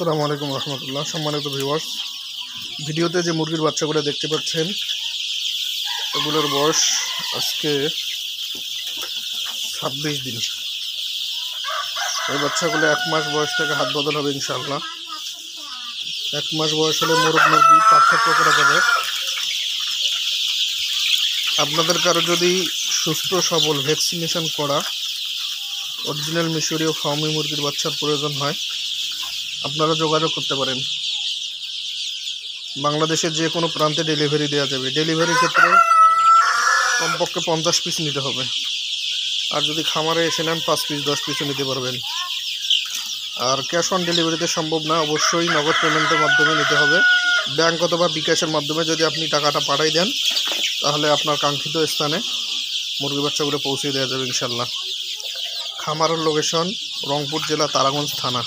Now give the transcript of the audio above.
আসসালামু আলাইকুম রহমতুল্লাহ। সম্মানিত ভিউয়ার্স, ভিডিওতে যে মুরগির বাচ্চাগুলো দেখতে পাচ্ছেন এগুলোর বয়স আজকে 26 দিন। এই বাচ্চাগুলো 1 মাস বয়স থেকে হাত বদল হবে ইনশাআল্লাহ। 1 মাস বয়স হলে মোরগ মুরগি পার্থক্য করা যাবে। আপনাদের কারো যদি সুস্থ সবল ভ্যাকসিনেশন করা অরিজিনাল মিশরীয় ফার্মি মুরগির বাচ্চার প্রয়োজন হয়, আপনারা যোগাযোগ করতে পারেন। বাংলাদেশের যে কোনো প্রান্তে ডেলিভারি দেওয়া যাবে। ডেলিভারির ক্ষেত্রে কমপক্ষে 50 পিস নিতে হবে, আর যদি খামারে এসে নেন 5 পিস 10 পিসও নিতে পারবেন। আর ক্যাশ অন ডেলিভারিতে সম্ভব না, অবশ্যই নগদ পেমেন্টের মাধ্যমে নিতে হবে। ব্যাংক অথবা বিকাশের মাধ্যমে যদি আপনি টাকাটা পাঠাই দেন তাহলে আপনার কাঙ্ক্ষিত স্থানে মুরগি বাচ্চাগুলো পৌঁছে দেওয়া যাবে ইনশাল্লাহ। খামারের লোকেশন রংপুর জেলা তারাগঞ্জ থানা।